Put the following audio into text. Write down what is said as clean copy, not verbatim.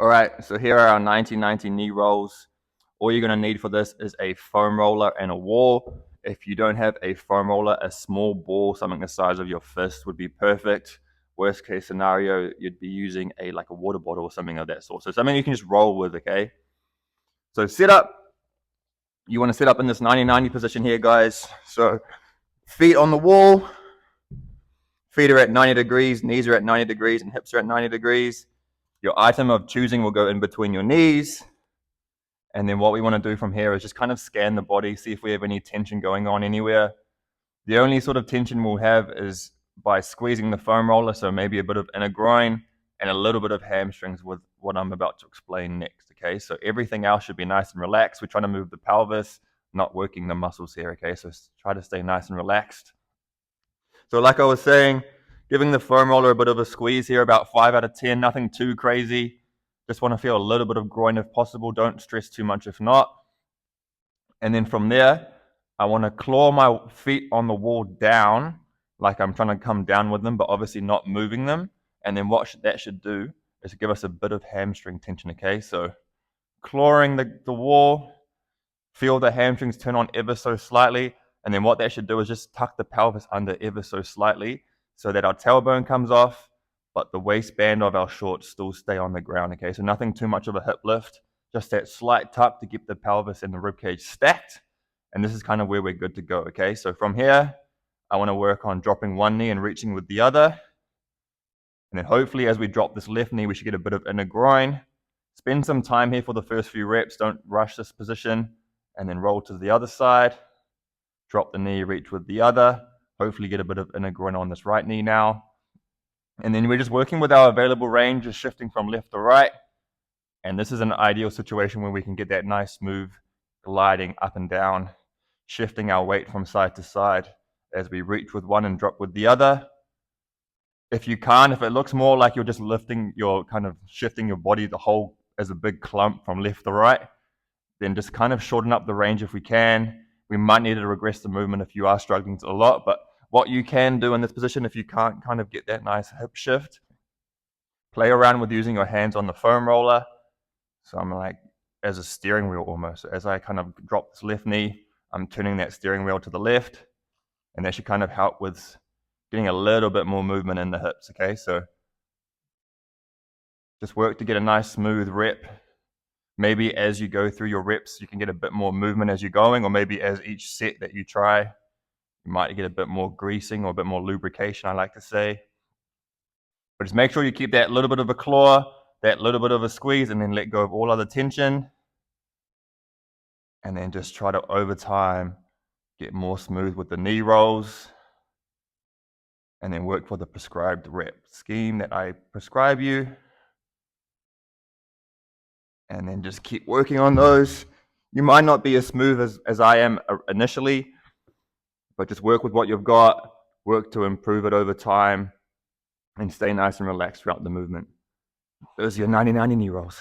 All right, so here are our 90-90 knee rolls. All you're going to need for this is a foam roller and a wall. If you don't have a foam roller, a small ball, something the size of your fist would be perfect. Worst case scenario, you'd be using like a water bottle or something of that sort. So something you can just roll with, okay? So sit up. You want to sit up in this 90-90 position here, guys. So feet on the wall, feet are at 90 degrees, knees are at 90 degrees, and hips are at 90 degrees. Your item of choosing will go in between your knees. And then what we want to do from here is just kind of scan the body, see if we have any tension going on anywhere. The only sort of tension we'll have is by squeezing the foam roller, so maybe a bit of inner groin and a little bit of hamstrings with what I'm about to explain next, okay? So everything else should be nice and relaxed. We're trying to move the pelvis, not working the muscles here, okay? So try to stay nice and relaxed. So like I was saying, giving the foam roller a bit of a squeeze here, about 5 out of 10, nothing too crazy. Just want to feel a little bit of groin if possible. Don't stress too much if not. And then from there, I want to claw my feet on the wall down, like I'm trying to come down with them, but obviously not moving them. And then what that should do is give us a bit of hamstring tension, okay? So clawing the wall, feel the hamstrings turn on ever so slightly. And then what that should do is just tuck the pelvis under ever so slightly so that our tailbone comes off, but the waistband of our shorts still stay on the ground, okay? So nothing too much of a hip lift, just that slight tuck to keep the pelvis and the ribcage stacked. And this is kind of where we're good to go, okay? So from here, I want to work on dropping one knee and reaching with the other. And then hopefully as we drop this left knee, we should get a bit of inner groin. Spend some time here for the first few reps. Don't rush this position. And then roll to the other side. Drop the knee, reach with the other. Hopefully get a bit of inner groin on this right knee now. And then we're just working with our available range, just shifting from left to right. And this is an ideal situation where we can get that nice smooth gliding up and down, shifting our weight from side to side as we reach with one and drop with the other. If you can't, if it looks more like you're just lifting, you're kind of shifting your body the whole as a big clump from left to right, then just kind of shorten up the range if we can. We might need to regress the movement if you are struggling a lot, but what you can do in this position, if you can't kind of get that nice hip shift, play around with using your hands on the foam roller. So I'm like as a steering wheel almost. So as I kind of drop this left knee, I'm turning that steering wheel to the left, and that should kind of help with getting a little bit more movement in the hips, okay? So just work to get a nice smooth rep. Maybe as you go through your reps, you can get a bit more movement as you're going, or maybe as each set that you try, you might get a bit more greasing or a bit more lubrication, I like to say. But just make sure you keep that little bit of a claw, that little bit of a squeeze, and then let go of all other tension. And then just try to, over time, get more smooth with the knee rolls. And then work for the prescribed rep scheme that I prescribe you. And then just keep working on those. You might not be as smooth as I am initially, but just work with what you've got, work to improve it over time, and stay nice and relaxed throughout the movement. Those are your 90-90 knee rolls.